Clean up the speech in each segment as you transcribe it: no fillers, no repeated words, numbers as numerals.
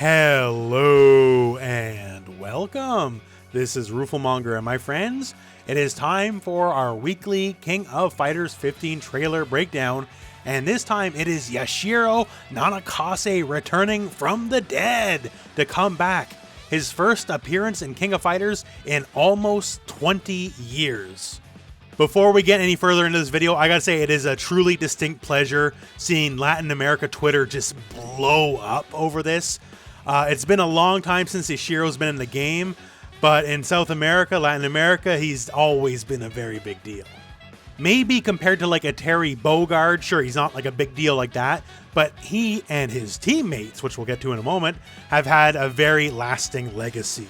Hello and welcome. This is Rooflemonger and my friends. It is time for our weekly King of Fighters 15 trailer breakdown, and this time it is Yashiro Nanakase returning from the dead to come back. His first appearance in King of Fighters in almost 20 years. Before we get any further into this video, I gotta say it is a truly distinct pleasure seeing Latin America Twitter just blow up over this. It's been a long time since Yashiro's been in the game, but in South America, Latin America, he's always been a very big deal. Maybe compared to like a Terry Bogard, sure, he's not like a big deal like that, but he and his teammates, which we'll get to in a moment, have had a very lasting legacy.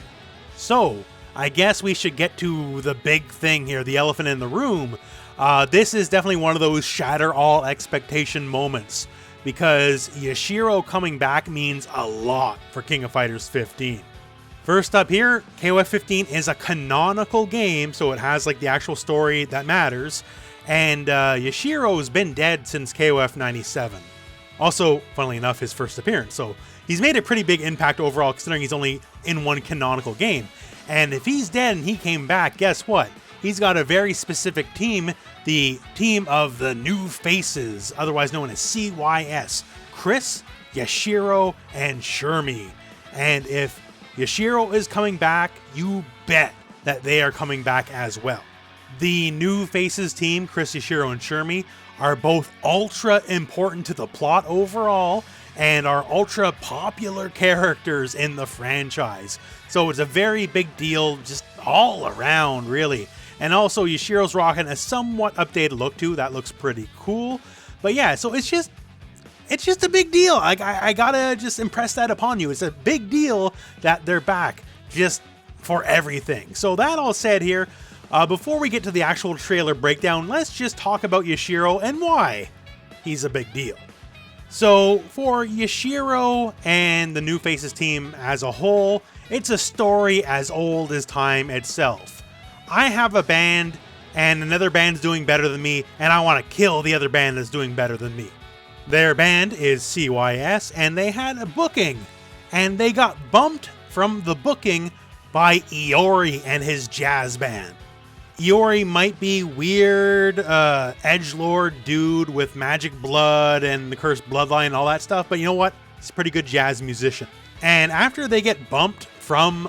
So, I guess we should get to the big thing here, the elephant in the room. This is definitely one of those shatter all expectation moments, because Yashiro coming back means a lot for King of Fighters 15. First up here, KOF 15 is a canonical game, so it has like the actual story that matters, and Yashiro's been dead since KOF 97. Also, funnily enough, his first appearance, so he's made a pretty big impact overall considering he's only in one canonical game. And if he's dead and he came back, guess what? He's got a very specific team, the team of the new faces, otherwise known as CYS, Chris, Yashiro, and Shermie. And if Yashiro is coming back, you bet that they are coming back as well. The new faces team, Chris, Yashiro, and Shermie, are both ultra important to the plot overall and are ultra popular characters in the franchise. So it's a very big deal just all around, really. And also Yashiro's rocking a somewhat updated look too. That looks pretty cool. But yeah, so it's just a big deal. I gotta just impress that upon you. It's a big deal that they're back just for everything. So that all said here, before we get to the actual trailer breakdown, let's just talk about Yashiro and why he's a big deal. So for Yashiro and the New Faces team as a whole, it's a story as old as time itself. I have a band and another band's doing better than me, and I want to kill the other band that's doing better than me. Their band is CYS, and they had a booking, and they got bumped from the booking by Iori and his jazz band. Iori might be weird, edgelord dude with magic blood and the cursed bloodline and all that stuff, but you know what? He's a pretty good jazz musician. And after they get bumped from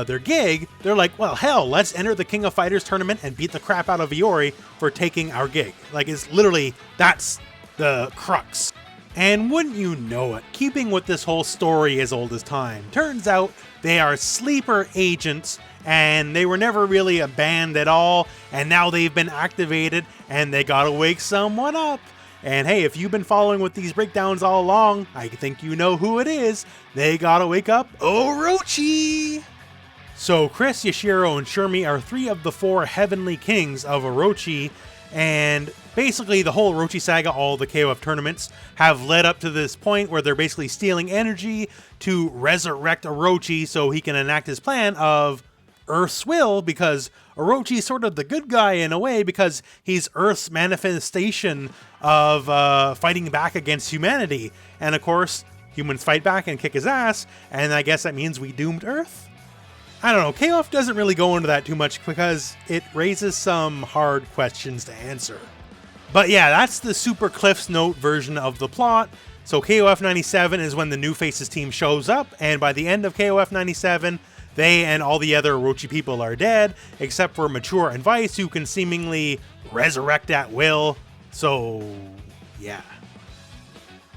their gig, they're like, well, hell, let's enter the King of Fighters tournament and beat the crap out of Iori for taking our gig. Like, it's literally, that's the crux. And wouldn't you know it, keeping with this whole story as old as time, turns out they are sleeper agents, and they were never really a band at all, and now they've been activated, and they gotta wake someone up. And hey, if you've been following with these breakdowns all along, I think you know who it is. They gotta wake up Orochi! So Chris, Yashiro, and Shermie are three of the four heavenly kings of Orochi, and basically the whole Orochi saga, all the KOF tournaments, have led up to this point where they're basically stealing energy to resurrect Orochi so he can enact his plan of Earth's will, because Orochi's sort of the good guy in a way because he's Earth's manifestation of fighting back against humanity. And of course, humans fight back and kick his ass, and I guess that means we doomed Earth? I don't know, KOF doesn't really go into that too much because it raises some hard questions to answer. But yeah, that's the super Cliff's Note version of the plot. So KOF 97 is when the New Faces team shows up, and by the end of KOF 97, they and all the other Orochi people are dead, except for Mature and Vice, who can seemingly resurrect at will. So, yeah.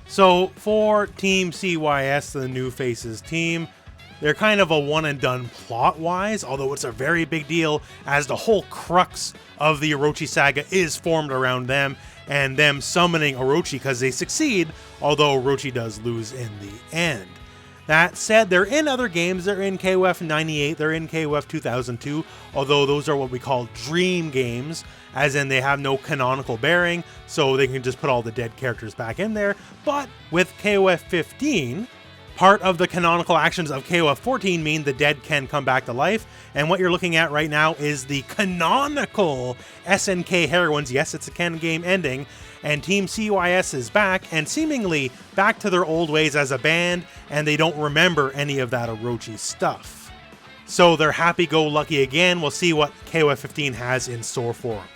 So, for Team CYS, the New Faces team, they're kind of a one-and-done plot-wise, although it's a very big deal as the whole crux of the Orochi saga is formed around them, and them summoning Orochi because they succeed, although Orochi does lose in the end. That said, they're in other games. They're in KOF 98, they're in KOF 2002, although those are what we call dream games, as in they have no canonical bearing, so they can just put all the dead characters back in there. But with KOF 15, Part of the canonical actions of KOF 14 mean the dead can come back to life, and what you're looking at right now is the canonical SNK Heroines. Yes, it's a canon game ending, and Team CYS is back, and seemingly back to their old ways as a band, and they don't remember any of that Orochi stuff. So they're happy-go-lucky again. We'll see what KOF 15 has in store for them.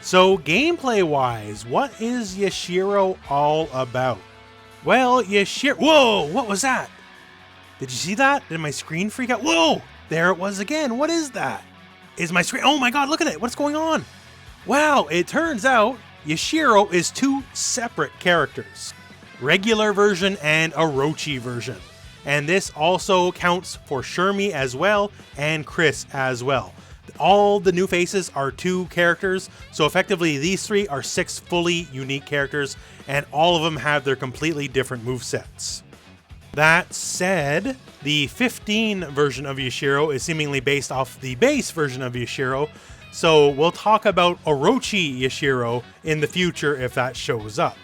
So gameplay-wise, what is Yashiro all about? Well, Yashiro... Whoa! What was that? Did you see that? Did my screen freak out? Whoa! There it was again. What is that? Is my screen... Oh my god, look at it! What's going on? Wow, it turns out Yashiro is two separate characters. Regular version and Orochi version. And this also counts for Shermie as well, and Chris as well. All the new faces are two characters, so effectively these three are 6 fully unique characters, and all of them have their completely different movesets. That said, the 15 version of Yashiro is seemingly based off the base version of Yashiro, so we'll talk about Orochi Yashiro in the future if that shows up.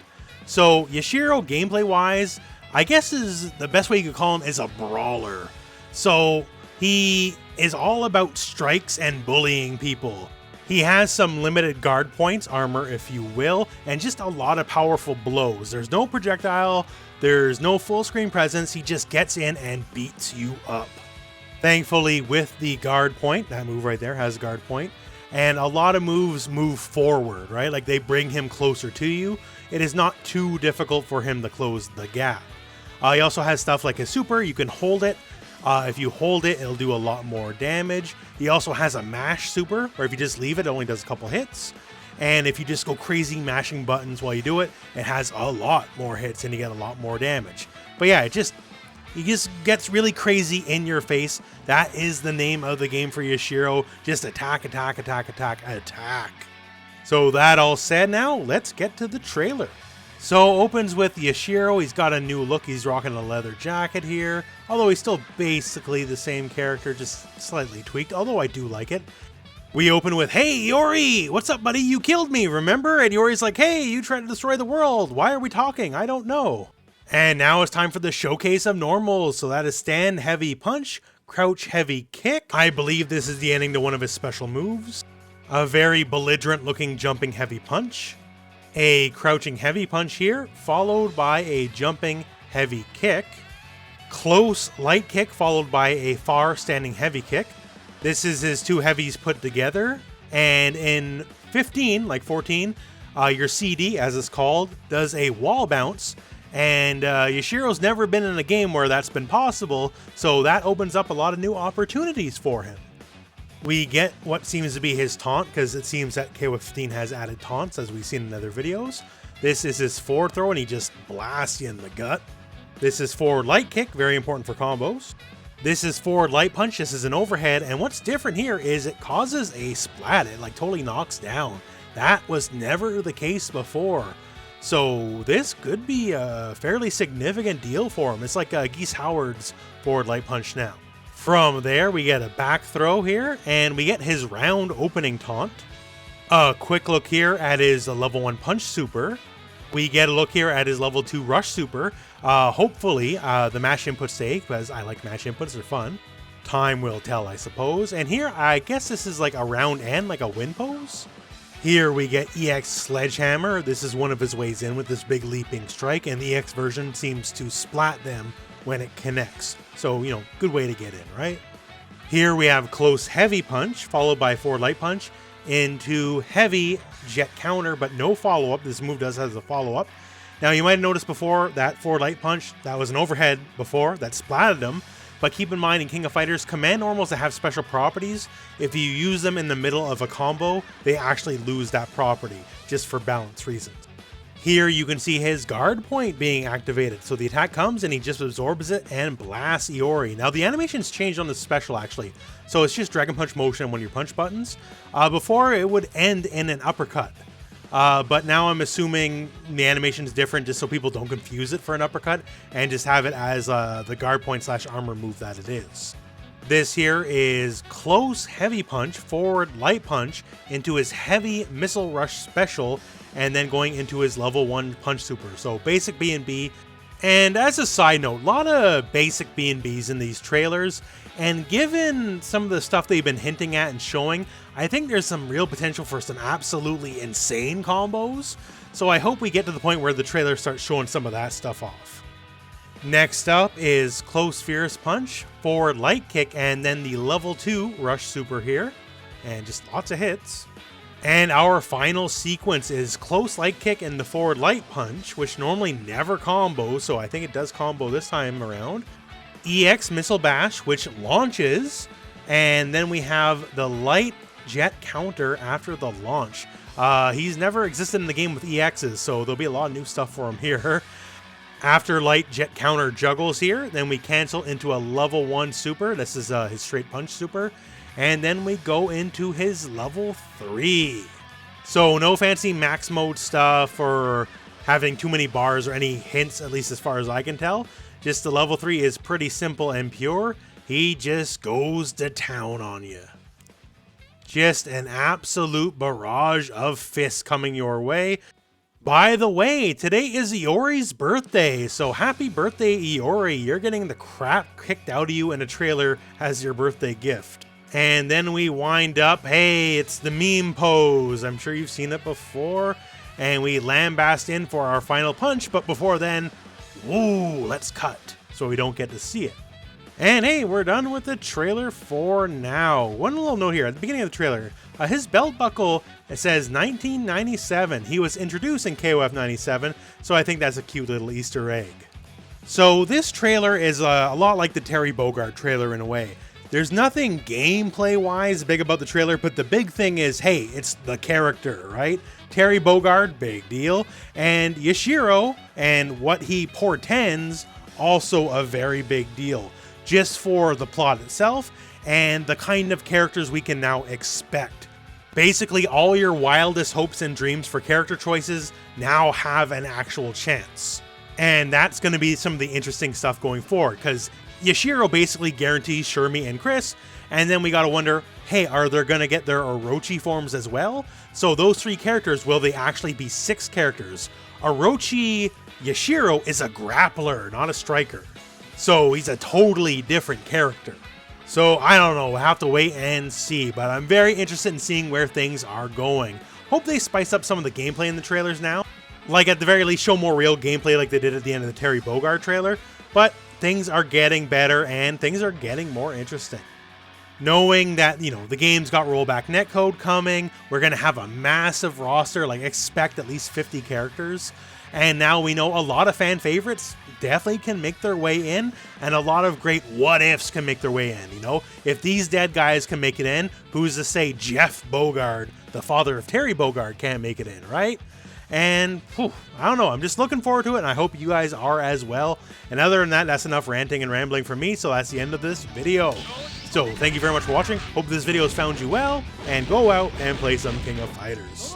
So Yashiro, gameplay-wise, I guess is the best way you could call him is a brawler. So he is all about strikes and bullying people. He has some limited guard points, armor if you will, and just a lot of powerful blows. There's no projectile, there's no full screen presence, he just gets in and beats you up. Thankfully with the guard point, that move right there has a guard point, and a lot of moves move forward, right? Like they bring him closer to you. It is not too difficult for him to close the gap. He also has stuff like his super, you can hold it. If you hold it, it'll do a lot more damage. He also has a mash super, where if you just leave it, it only does a couple hits. And if you just go crazy mashing buttons while you do it, it has a lot more hits and you get a lot more damage. But yeah, he just gets really crazy in your face. That is the name of the game for Yashiro. Just attack, attack, attack, attack, attack. So that all said now, let's get to the trailer. So opens with Yashiro. He's got a new look. He's rocking a leather jacket here. Although he's still basically the same character, just slightly tweaked. Although I do like it. We open with, "Hey, Yori! What's up, buddy? You killed me, remember?" And Yori's like, "Hey, you tried to destroy the world. Why are we talking? I don't know." And now it's time for the showcase of normals. So that is stand heavy punch, crouch heavy kick. I believe this is the ending to one of his special moves. A very belligerent looking jumping heavy punch. A crouching heavy punch here, followed by a jumping heavy kick. Close light kick, followed by a far standing heavy kick. This is his two heavies put together. And in 15, like 14, your CD, as it's called, does a wall bounce. And Yashiro's never been in a game where that's been possible, so that opens up a lot of new opportunities for him. We get what seems to be his taunt, because it seems that KOF 15 has added taunts, as we've seen in other videos. This is his forward throw, and he just blasts you in the gut. This is forward light kick, very important for combos. This is forward light punch, this is an overhead, and what's different here is it causes a splat. It like totally knocks down. That was never the case before. So this could be a fairly significant deal for him. It's like Geese Howard's forward light punch now. From there, we get a back throw here, and we get his round opening taunt. A quick look here at his level 1 punch super. We get a look here at his level 2 rush super. Hopefully, the mash inputs stay, because I like mash inputs, they're fun. Time will tell, I suppose. And here, I guess this is like a round end, like a win pose. Here we get EX Sledgehammer. This is one of his ways in with this big leaping strike, and the EX version seems to splat them when it connects. So, you know, good way to get in, right? Here we have close heavy punch, followed by forward light punch into heavy jet counter, but no follow-up. This move does have a follow-up. Now, you might have noticed before that forward light punch, that was an overhead before, that splatted him. But keep in mind, in King of Fighters, command normals that have special properties, if you use them in the middle of a combo, they actually lose that property, just for balance reasons. Here you can see his guard point being activated. So the attack comes and he just absorbs it and blasts Iori. Now the animation's changed on this special actually. So it's just Dragon Punch motion when you punch buttons. Before it would end in an uppercut. But now I'm assuming the animation is different just so people don't confuse it for an uppercut and just have it as the guard point / armor move that it is. This here is close heavy punch, forward light punch into his heavy missile rush special, and then going into his level 1 punch super. So basic B&B, And as a side note, a lot of basic B&Bs in these trailers, and given some of the stuff they've been hinting at and showing, I think there's some real potential for some absolutely insane combos. So I hope we get to the point where the trailer starts showing some of that stuff off. Next up is Close Fierce Punch, Forward Light Kick, and then the level 2 Rush Super here. And just lots of hits. And our final sequence is Close Light Kick and the Forward Light Punch, which normally never combos, so I think it does combo this time around. EX Missile Bash, which launches, and then we have the Light Jet Counter after the launch. He's never existed in the game with EXs, so there'll be a lot of new stuff for him here. After Light Jet Counter juggles here, then we cancel into a level 1 super. This is his straight punch super. And then we go into his level 3. So no fancy max mode stuff or having too many bars or any hints, at least as far as I can tell. Just the level 3 is pretty simple and pure. He just goes to town on you. Just an absolute barrage of fists coming your way. By the way, today is Iori's birthday, so happy birthday, Iori. You're getting the crap kicked out of you in a trailer as your birthday gift. And then we wind up, hey, it's the meme pose. I'm sure you've seen it before. And we lambast in for our final punch, but before then, woo, let's cut so we don't get to see it. And hey, we're done with the trailer for now. One little note here, at the beginning of the trailer, his belt buckle, it says 1997. He was introduced in KOF 97, so I think that's a cute little Easter egg. So this trailer is a lot like the Terry Bogard trailer in a way. There's nothing gameplay-wise big about the trailer, but the big thing is, hey, it's the character, right? Terry Bogard, big deal. And Yashiro and what he portends, also a very big deal. Just for the plot itself and the kind of characters we can now expect. Basically, all your wildest hopes and dreams for character choices now have an actual chance. And that's going to be some of the interesting stuff going forward, because Yashiro basically guarantees Shermie and Chris, and then we gotta wonder, hey, are they gonna get their Orochi forms as well? So those 3 characters, will they actually be 6 characters? Orochi Yashiro is a grappler, not a striker. So he's a totally different character. So I don't know, we'll have to wait and see, but I'm very interested in seeing where things are going. Hope they spice up some of the gameplay in the trailers now. Like at the very least show more real gameplay like they did at the end of the Terry Bogard trailer, but things are getting better and things are getting more interesting. Knowing that, you know, the game's got rollback netcode coming, we're going to have a massive roster, like expect at least 50 characters. And now we know a lot of fan favorites definitely can make their way in, and a lot of great what ifs can make their way in, you know? If these dead guys can make it in, who's to say Jeff Bogard, the father of Terry Bogard, can't make it in, right? And I don't know, I'm just looking forward to it, and I hope you guys are as well. And other than that, that's enough ranting and rambling from me, so that's the end of this video. So thank you very much for watching, hope this video has found you well, and go out and play some King of Fighters.